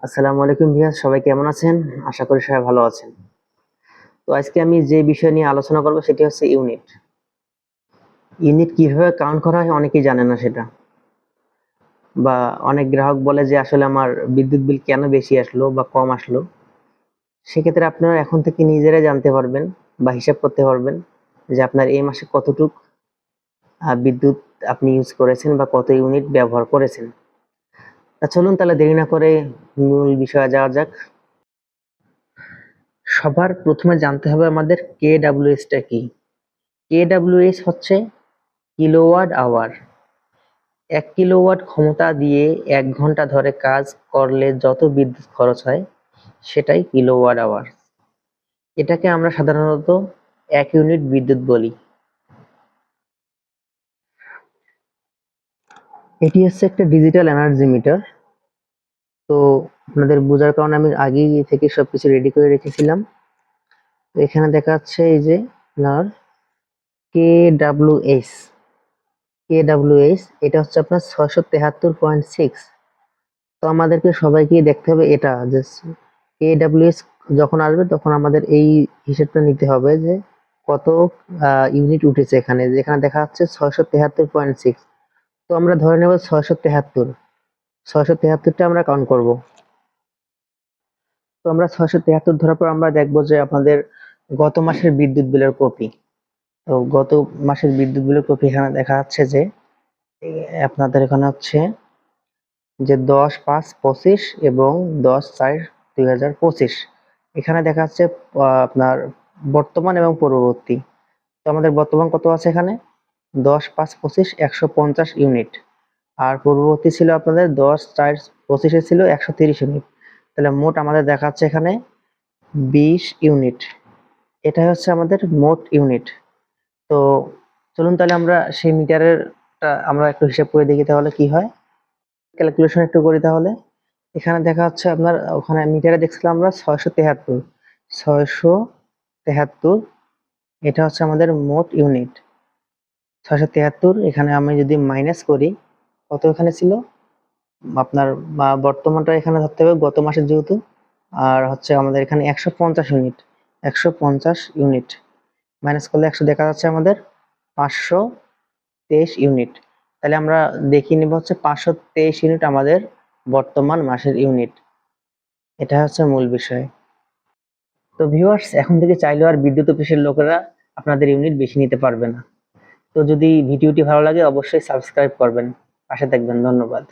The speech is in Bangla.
আসসালামু আলাইকুম ভিউয়ার্স, সবাই কেমন আছেন? আশা করি সবাই ভালো আছেন। তো আজকে আমি যে বিষয় নিয়ে আলোচনা করব সেটি হচ্ছে ইউনিট। ইউনিট কিভাবে কাউন্ট করা হয় অনেকেই জানে না সেটা। বা অনেক গ্রাহক বলে যে আসলে আমার বিদ্যুৎ বিল কেন বেশি আসলো বা কম আসলো। সেক্ষেত্রে আপনারা এখন থেকে নিজেরাই জানতে পারবেন বা হিসাব করতে পারবেন যে আপনার এই মাসে কতটুক বিদ্যুৎ আপনি ইউজ করেছেন বা কত ইউনিট ব্যবহার করেছেন। চলুন তাহলে দেরি না করে মূল বিষয়ে যাওয়া যাক। সবার প্রথমে জানতে হবে আমাদের KWS টা কি। KWS হচ্ছে কিলোওয়াট আওয়ার। ১ কিলোওয়াট ক্ষমতা দিয়ে ১ ঘন্টা ধরে কাজ করলে যত বিদ্যুৎ খরচ হয় সেটাই কিলোওয়াট আওয়ার। এটাকে আমরা সাধারণত ১ ইউনিট বিদ্যুৎ বলি। এটি হচ্ছে একটা ডিজিটাল এনার্জি মিটার। তো আপনাদের বোঝার কারণে আমি আগেই থেকে সবকিছু রেডি করে রেখেছিলাম। তো এখানে দেখা যাচ্ছে এই যে আপনার KWS এটা হচ্ছে আপনার ৬৭৩.৬। তো আমাদেরকে সবাইকেই দেখতে হবে এটা যে KWS যখন আসবে তখন আমাদের এই হিসেবটা নিতে হবে যে কত ইউনিট উঠেছে এখানে, যেখানে দেখা যাচ্ছে ৬৭৩.৬। তো আমরা ধরে নেব ৬৭৩টা আমরা কাউন্ট করব। তো আমরা ৬৭৩ ধরার পর আমরা দেখব যে আপনাদের গত মাসের বিদ্যুৎ বিলের কপি। তো গত মাসের বিদ্যুৎ বিলের কপি এখানে দেখা যাচ্ছে যে আপনাদের এখানে হচ্ছে যে ১০/৫/২৫ এবং ১০/৪/২০২৫ এখানে দেখা যাচ্ছে আপনার বর্তমান এবং পূর্ববর্তী। তো আমাদের বর্তমান কত আছে এখানে ১০/৫/২৫ ১৫০ ইউনিট, আর পূর্ববর্তী ছিল আপনাদের ১০/৪/২৫ ছিল ১৩০ ইউনিট। তাহলে মোট আমাদের দেখাচ্ছে এখানে ২০ ইউনিট। এটা হচ্ছে আমাদের মোট ইউনিট। তো চলুন তাহলে আমরা সেই মিটারের আমরা একটু হিসাব করে দেখি তাহলে কি হয়। ক্যালকুলেশন একটু করি তাহলে। এখানে দেখা যাচ্ছে আপনার ওখানে মিটারে দেখছিলাম আমরা ৬৭৩। এটা হচ্ছে আমাদের মোট ইউনিট ৬৭৩। এখানে আমি যদি মাইনাস করি কত এখানে ছিল আপনার বর্তমানটা এখানে ধরতে হবে গত মাসের যেহেতু, আর হচ্ছে আমাদের এখানে ১৫০ ইউনিট ১৫০ ইউনিট মাইনাস করলে ১০০ দেখা যাচ্ছে আমাদের ৫২৩ ইউনিট। তাহলে আমরা দেখিয়ে নেব হচ্ছে ৫২৩ ইউনিট আমাদের বর্তমান মাসের ইউনিট। এটা হচ্ছে মূল বিষয়। তো ভিউয়ার্স, এখন থেকে চাইলেও আর বিদ্যুৎ অফিসের লোকেরা আপনাদের ইউনিট বেশি নিতে পারবে না। তো যদি ভিডিওটি ভালো লাগে অবশ্যই সাবস্ক্রাইব করবেন, পাশে থাকবেন। ধন্যবাদ।